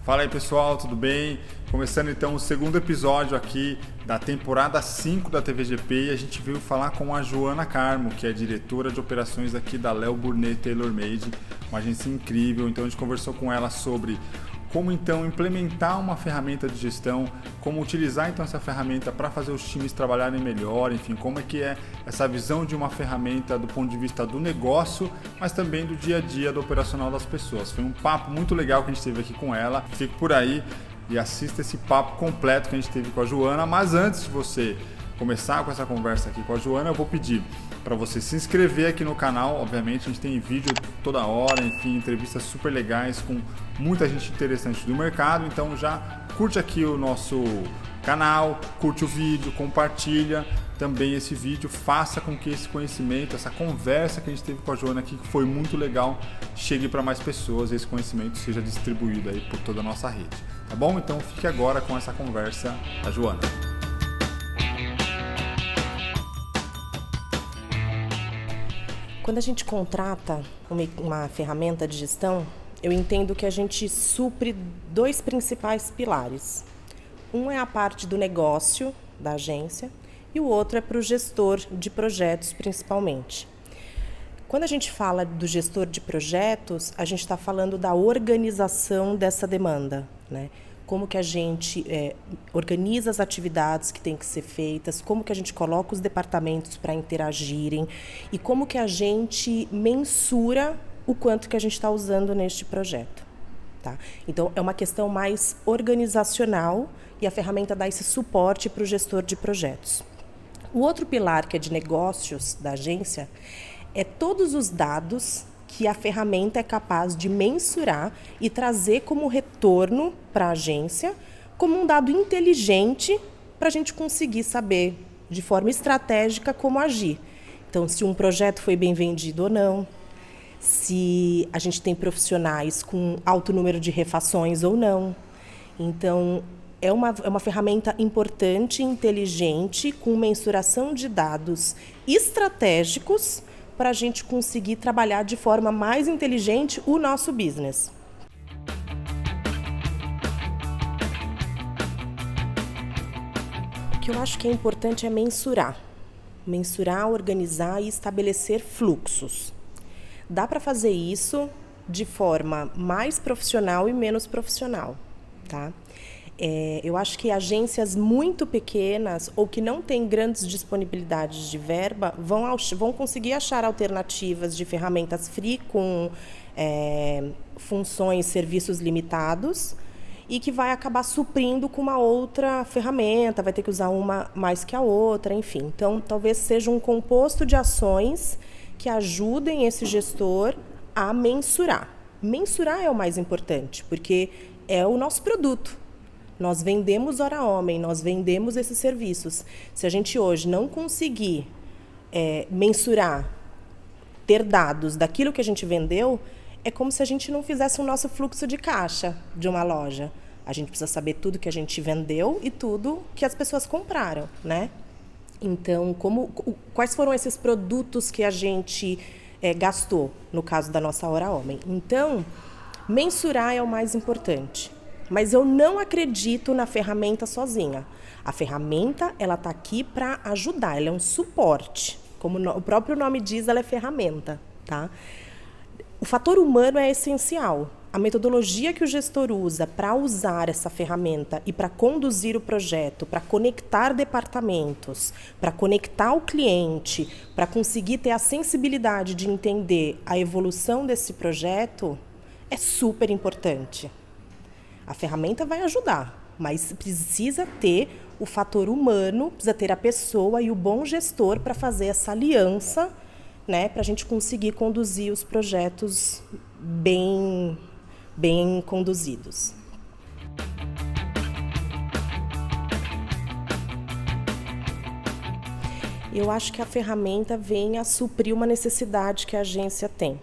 Fala aí pessoal, tudo bem? Começando então o segundo episódio aqui da temporada 5 da TVGP e a gente veio falar com a Joana Carmo, que é diretora de operações aqui da Léo Burnet Tailor Made, uma agência incrível. Então a gente conversou com ela sobre como então implementar uma ferramenta de gestão, como utilizar então essa ferramenta para fazer os times trabalharem melhor, enfim, como é que é essa visão de uma ferramenta do ponto de vista do negócio, mas também do dia a dia, do operacional das pessoas. Foi um papo muito legal que a gente teve aqui com ela. Fique por aí e assista esse papo completo que a gente teve com a Joana, mas antes de você começar com essa conversa aqui com a Joana, eu vou pedir para você se inscrever aqui no canal. Obviamente a gente tem vídeo toda hora, enfim, entrevistas super legais com muita gente interessante do mercado, então já curte aqui o nosso canal, curte o vídeo, compartilha também esse vídeo, faça com que esse conhecimento, essa conversa que a gente teve com a Joana aqui, que foi muito legal, chegue para mais pessoas e esse conhecimento seja distribuído aí por toda a nossa rede, tá bom? Então fique agora com essa conversa da Joana. Quando a gente contrata uma ferramenta de gestão, eu entendo que a gente supre dois principais pilares. Um é a parte do negócio da agência e o outro é para o gestor de projetos, principalmente. Quando a gente fala do gestor de projetos, a gente está falando da organização dessa demanda, né? Como que a gente organiza as atividades que têm que ser feitas, como que a gente coloca os departamentos para interagirem e como que a gente mensura o quanto que a gente está usando neste projeto. Tá? Então, é uma questão mais organizacional e a ferramenta dá esse suporte para o gestor de projetos. O outro pilar, que é de negócios da agência, é todos os dados que a ferramenta é capaz de mensurar e trazer como retorno para a agência, como um dado inteligente para a gente conseguir saber de forma estratégica como agir. Então, se um projeto foi bem vendido ou não, se a gente tem profissionais com alto número de refações ou não. Então, é uma ferramenta importante, inteligente, com mensuração de dados estratégicos para a gente conseguir trabalhar de forma mais inteligente o nosso business. O que eu acho que é importante é mensurar. Mensurar, organizar e estabelecer fluxos. Dá para fazer isso de forma mais profissional e menos profissional, tá? Eu acho que agências muito pequenas ou que não têm grandes disponibilidades de verba vão conseguir achar alternativas de ferramentas free com funções, serviços limitados e que vai acabar suprindo com uma outra ferramenta, vai ter que usar uma mais que a outra, enfim. Então, talvez seja um composto de ações que ajudem esse gestor a mensurar. Mensurar é o mais importante, porque é o nosso produto. Nós vendemos hora homem, nós vendemos esses serviços. Se a gente hoje não conseguir mensurar, ter dados daquilo que a gente vendeu, é como se a gente não fizesse o nosso fluxo de caixa de uma loja. A gente precisa saber tudo que a gente vendeu e tudo que as pessoas compraram, né? Então, quais foram esses produtos que a gente gastou, no caso da nossa hora homem? Então, mensurar é o mais importante. Mas eu não acredito na ferramenta sozinha. A ferramenta, ela está aqui para ajudar, ela é um suporte. Como o próprio nome diz, ela é ferramenta, tá? O fator humano é essencial. A metodologia que o gestor usa para usar essa ferramenta e para conduzir o projeto, para conectar departamentos, para conectar o cliente, para conseguir ter a sensibilidade de entender a evolução desse projeto, é super importante. A ferramenta vai ajudar, mas precisa ter o fator humano, precisa ter a pessoa e o bom gestor para fazer essa aliança, né, para a gente conseguir conduzir os projetos bem conduzidos. Eu acho que a ferramenta vem a suprir uma necessidade que a agência tem.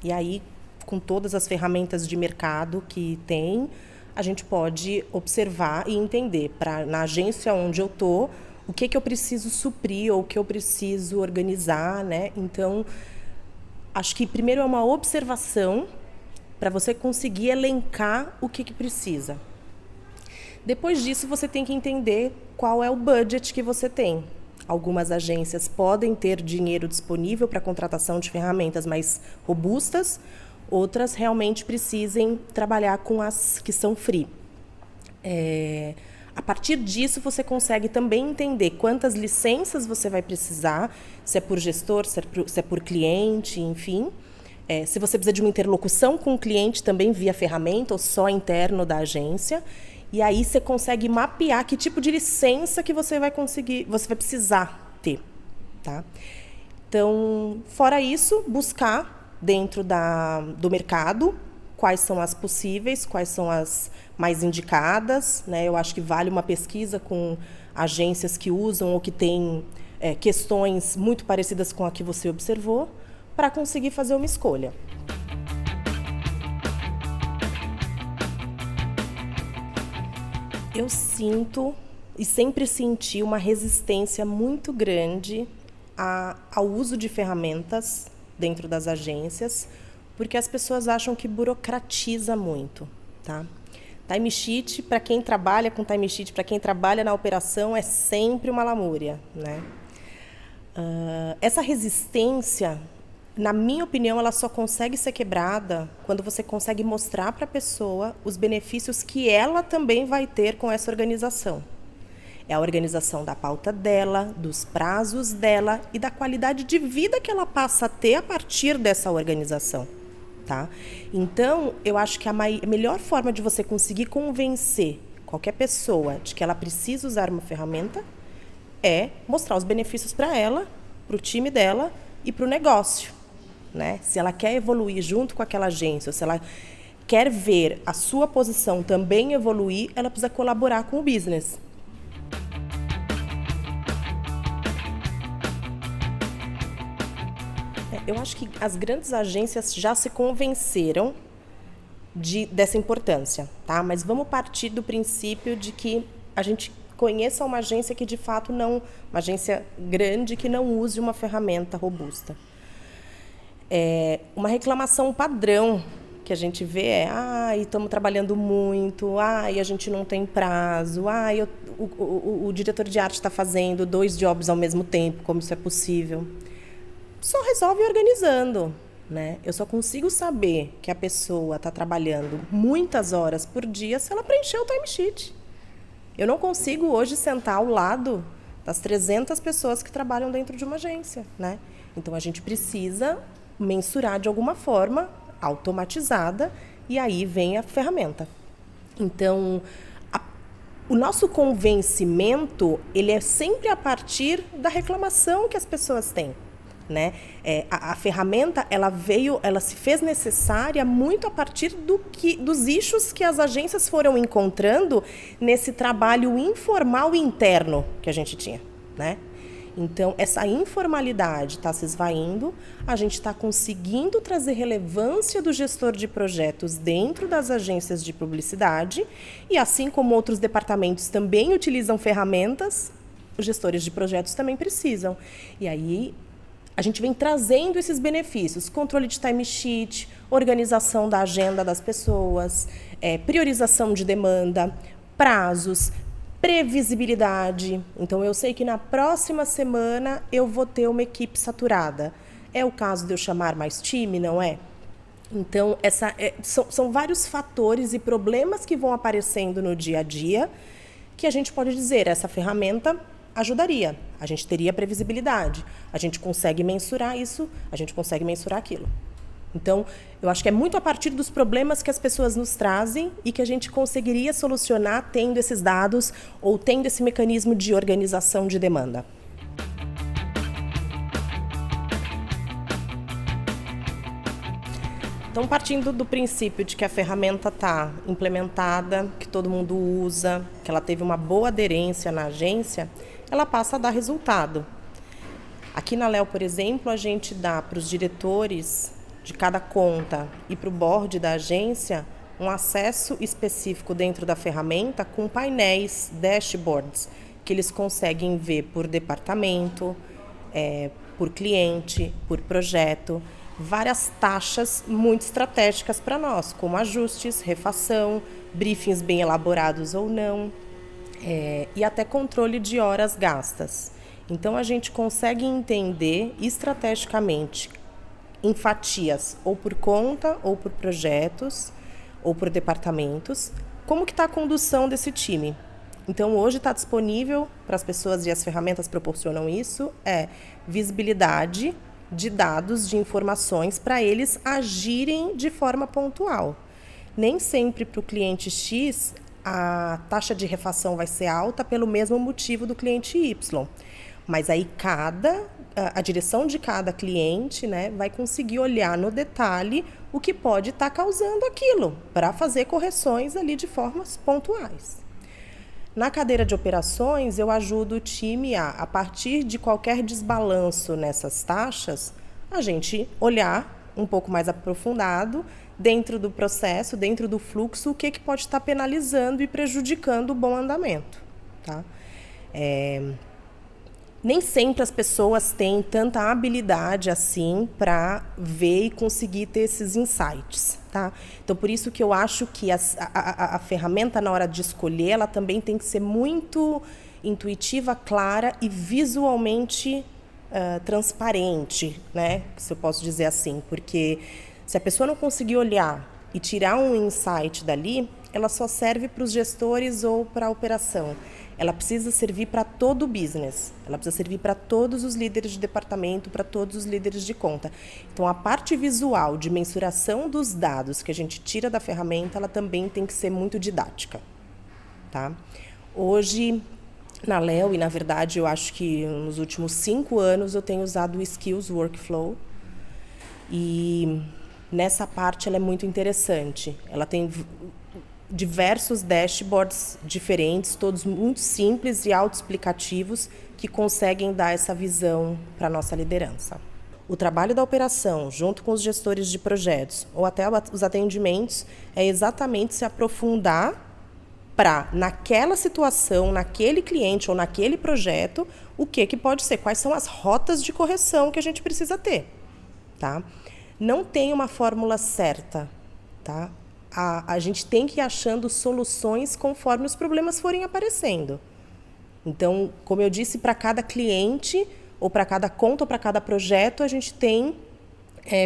E aí, com todas as ferramentas de mercado que tem, a gente pode observar e entender na agência onde eu estou, o que eu preciso suprir ou o que eu preciso organizar, né? Então, acho que primeiro é uma observação para você conseguir elencar o que precisa. Depois disso, você tem que entender qual é o budget que você tem. Algumas agências podem ter dinheiro disponível para a contratação de ferramentas mais robustas, outras realmente precisem trabalhar com as que são free. A partir disso, você consegue também entender quantas licenças você vai precisar, se é por gestor, se é por cliente, enfim. Se você precisa de uma interlocução com o cliente também via ferramenta ou só interno da agência. E aí você consegue mapear que tipo de licença que você vai precisar ter. Tá? Então, fora isso, buscar dentro do mercado quais são as possíveis, quais são as mais indicadas, né? Eu acho que vale uma pesquisa com agências que usam ou que têm questões muito parecidas com a que você observou, para conseguir fazer uma escolha. Eu sinto e sempre senti uma resistência muito grande ao uso de ferramentas dentro das agências, porque as pessoas acham que burocratiza muito, tá? Timesheet, para quem trabalha com timesheet, para quem trabalha na operação, é sempre uma lamúria, né? Essa resistência, na minha opinião, ela só consegue ser quebrada quando você consegue mostrar para a pessoa os benefícios que ela também vai ter com essa organização. É a organização da pauta dela, dos prazos dela e da qualidade de vida que ela passa a ter a partir dessa organização. Tá? Então, eu acho que a melhor forma de você conseguir convencer qualquer pessoa de que ela precisa usar uma ferramenta é mostrar os benefícios para ela, para o time dela e para o negócio. Né? Se ela quer evoluir junto com aquela agência, ou se ela quer ver a sua posição também evoluir, ela precisa colaborar com o business. Eu acho que as grandes agências já se convenceram dessa importância, tá? Mas vamos partir do princípio de que a gente conheça uma agência que de fato não, uma agência grande que não use uma ferramenta robusta. Uma reclamação padrão que a gente vê estamos trabalhando muito, a gente não tem prazo, o diretor de arte está fazendo 2 jobs ao mesmo tempo, como isso é possível? Só resolve organizando, né? Eu só consigo saber que a pessoa está trabalhando muitas horas por dia se ela preencher o timesheet. Eu não consigo hoje sentar ao lado das 300 pessoas que trabalham dentro de uma agência, né? Então, a gente precisa mensurar de alguma forma, automatizada, e aí vem a ferramenta. Então, o nosso convencimento, ele é sempre a partir da reclamação que as pessoas têm. Né? A ferramenta ela se fez necessária muito a partir dos issues que as agências foram encontrando nesse trabalho informal interno que a gente tinha, né? Então, essa informalidade está se esvaindo, a gente está conseguindo trazer relevância do gestor de projetos dentro das agências de publicidade e, assim como outros departamentos também utilizam ferramentas, os gestores de projetos também precisam. E aí, a gente vem trazendo esses benefícios, controle de timesheet, organização da agenda das pessoas, priorização de demanda, prazos, previsibilidade. Então, eu sei que na próxima semana eu vou ter uma equipe saturada. É o caso de eu chamar mais time, não é? Então, são vários fatores e problemas que vão aparecendo no dia a dia que a gente pode dizer, essa ferramenta ajudaria, a gente teria previsibilidade, a gente consegue mensurar isso, a gente consegue mensurar aquilo. Então, eu acho que é muito a partir dos problemas que as pessoas nos trazem e que a gente conseguiria solucionar tendo esses dados ou tendo esse mecanismo de organização de demanda. Então, partindo do princípio de que a ferramenta está implementada, que todo mundo usa, que ela teve uma boa aderência na agência, ela passa a dar resultado. Aqui na Léo, por exemplo, a gente dá para os diretores de cada conta e para o board da agência um acesso específico dentro da ferramenta com painéis, dashboards, que eles conseguem ver por departamento, por cliente, por projeto. várias taxas muito estratégicas para nós, como ajustes, refação, briefings bem elaborados ou não, e até controle de horas gastas. Então, a gente consegue entender estrategicamente em fatias, ou por conta, ou por projetos, ou por departamentos, como que está a condução desse time. Então, hoje está disponível para as pessoas, e as ferramentas proporcionam isso, visibilidade de dados, de informações, para eles agirem de forma pontual. Nem sempre para o cliente X a taxa de refação vai ser alta pelo mesmo motivo do cliente Y. Mas aí a direção de cada cliente, né, vai conseguir olhar no detalhe o que pode estar causando aquilo, para fazer correções ali de formas pontuais. Na cadeira de operações, eu ajudo o time a partir de qualquer desbalanço nessas taxas, a gente olhar um pouco mais aprofundado dentro do processo, dentro do fluxo, o que pode estar penalizando e prejudicando o bom andamento. Tá? Nem sempre as pessoas têm tanta habilidade assim para ver e conseguir ter esses insights, tá? Então, por isso que eu acho que a ferramenta, na hora de escolher, ela também tem que ser muito intuitiva, clara e visualmente transparente, né? Se eu posso dizer assim, porque se a pessoa não conseguir olhar e tirar um insight dali, ela só serve para os gestores ou para a operação. Ela precisa servir para todo o business, ela precisa servir para todos os líderes de departamento, para todos os líderes de conta. Então, a parte visual de mensuração dos dados que a gente tira da ferramenta, ela também tem que ser muito didática. Tá? Hoje, na Leo, e na verdade eu acho que nos últimos 5 anos eu tenho usado o Skills Workflow, e nessa parte ela é muito interessante. Ela tem diversos dashboards diferentes, todos muito simples e autoexplicativos, que conseguem dar essa visão para a nossa liderança. O trabalho da operação, junto com os gestores de projetos, ou até os atendimentos, é exatamente se aprofundar para, naquela situação, naquele cliente ou naquele projeto, o que pode ser, quais são as rotas de correção que a gente precisa ter. Tá? Não tem uma fórmula certa, tá? A gente tem que ir achando soluções conforme os problemas forem aparecendo. Então, como eu disse, para cada cliente, ou para cada conta, ou para cada projeto, a gente tem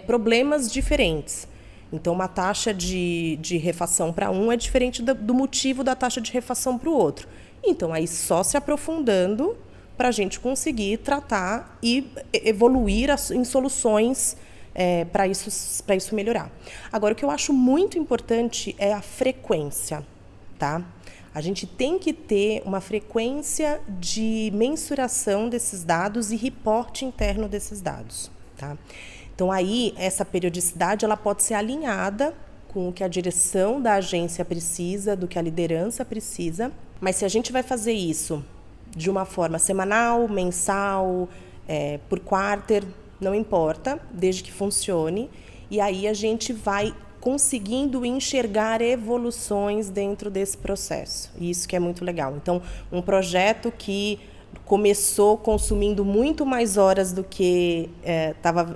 problemas diferentes. Então, uma taxa de refação para um é diferente do motivo da taxa de refação para o outro. Então, aí só se aprofundando para a gente conseguir tratar e evoluir em soluções para isso melhorar. Agora, o que eu acho muito importante é a frequência, tá? A gente tem que ter uma frequência de mensuração desses dados e reporte interno desses dados, tá? Então, aí, essa periodicidade ela pode ser alinhada com o que a direção da agência precisa, do que a liderança precisa, mas se a gente vai fazer isso de uma forma semanal, mensal, por quarter, não importa, desde que funcione, e aí a gente vai conseguindo enxergar evoluções dentro desse processo. E isso que é muito legal. Então, um projeto que começou consumindo muito mais horas do que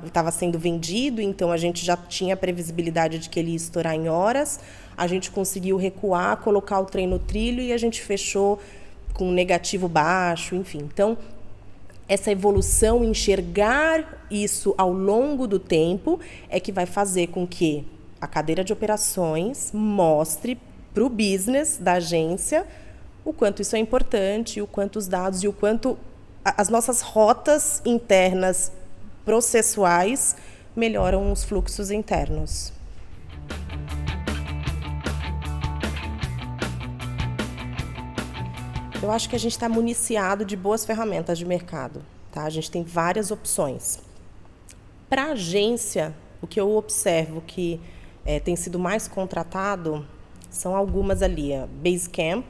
estava sendo vendido, então a gente já tinha a previsibilidade de que ele ia estourar em horas, a gente conseguiu recuar, colocar o trem no trilho e a gente fechou com um negativo baixo, enfim. Então, essa evolução, enxergar isso ao longo do tempo, é que vai fazer com que a cadeira de operações mostre para o business da agência o quanto isso é importante, o quanto os dados e o quanto as nossas rotas internas processuais melhoram os fluxos internos. Eu acho que a gente está municiado de boas ferramentas de mercado, tá? A gente tem várias opções. Para a agência, o que eu observo que tem sido mais contratado são algumas ali. A Basecamp,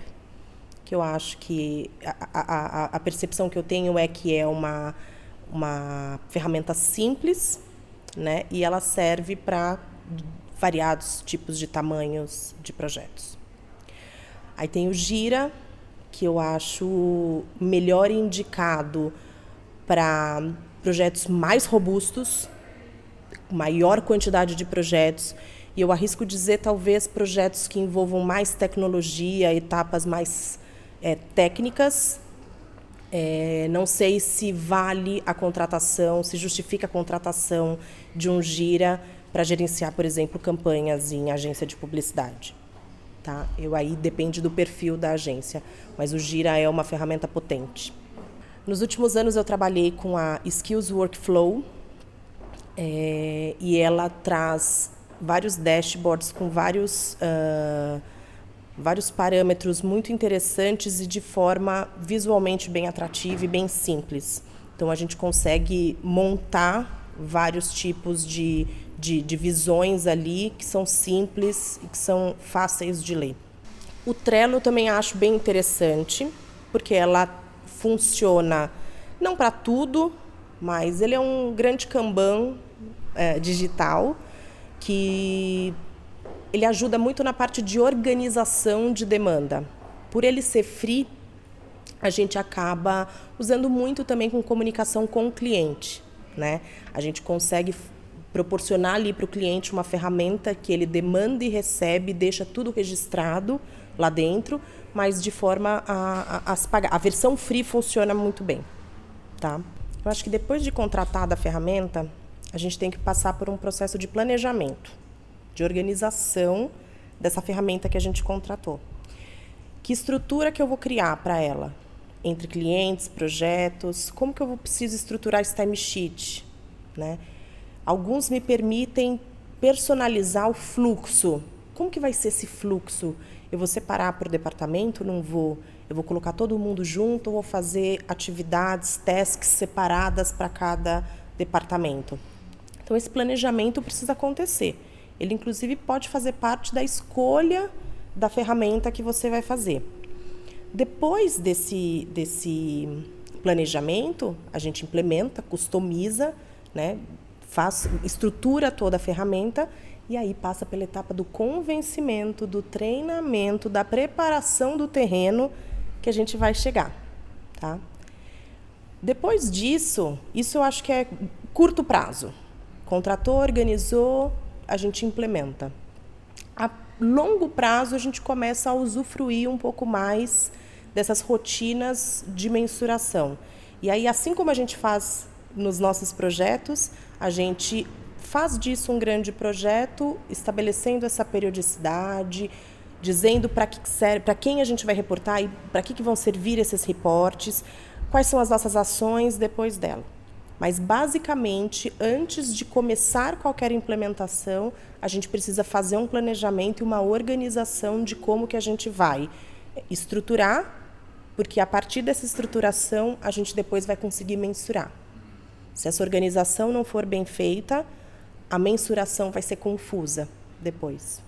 que eu acho que a percepção que eu tenho é que é uma ferramenta simples, né? E ela serve para variados tipos de tamanhos de projetos. Aí tem o Gira, que eu acho melhor indicado para projetos mais robustos, maior quantidade de projetos. E eu arrisco dizer, talvez, projetos que envolvam mais tecnologia, etapas mais técnicas. Não sei se vale a contratação, se justifica a contratação de um Gira para gerenciar, por exemplo, campanhas em agência de publicidade. Tá? Aí depende do perfil da agência, mas o Gira é uma ferramenta potente. Nos últimos anos eu trabalhei com a Skills Workflow e ela traz vários dashboards com vários parâmetros muito interessantes e de forma visualmente bem atrativa e bem simples. Então, a gente consegue montar vários tipos de visões ali que são simples e que são fáceis de ler. O Trello eu também acho bem interessante, porque ela funciona não para tudo, mas ele é um grande Kanban digital que ele ajuda muito na parte de organização de demanda. Por ele ser free, a gente acaba usando muito também com comunicação com o cliente, né? A gente consegue proporcionar ali para o cliente uma ferramenta que ele demanda e recebe, deixa tudo registrado lá dentro, mas de forma a se pagar. A versão free funciona muito bem, tá? Eu acho que depois de contratada a ferramenta, a gente tem que passar por um processo de planejamento, de organização dessa ferramenta que a gente contratou. Que estrutura que eu vou criar para ela? Entre clientes, projetos, como que eu preciso estruturar esse timesheet, né? Alguns me permitem personalizar o fluxo. Como que vai ser esse fluxo? Eu vou separar por departamento? Não vou. Eu vou colocar todo mundo junto ou vou fazer atividades, tasks separadas para cada departamento? Então, esse planejamento precisa acontecer. Ele, inclusive, pode fazer parte da escolha da ferramenta que você vai fazer. Depois desse planejamento, a gente implementa, customiza, né? Estrutura toda a ferramenta e aí passa pela etapa do convencimento, do treinamento, da preparação do terreno que a gente vai chegar. Tá? Depois disso, isso eu acho que é curto prazo. Contratou, organizou, a gente implementa. A longo prazo, a gente começa a usufruir um pouco mais dessas rotinas de mensuração. E aí, assim como a gente faz nos nossos projetos, a gente faz disso um grande projeto, estabelecendo essa periodicidade, dizendo para que serve, para quem a gente vai reportar e para que vão servir esses reportes, quais são as nossas ações depois dela. Mas, basicamente, antes de começar qualquer implementação, a gente precisa fazer um planejamento e uma organização de como que a gente vai estruturar, porque a partir dessa estruturação, a gente depois vai conseguir mensurar. Se essa organização não for bem feita, a mensuração vai ser confusa depois.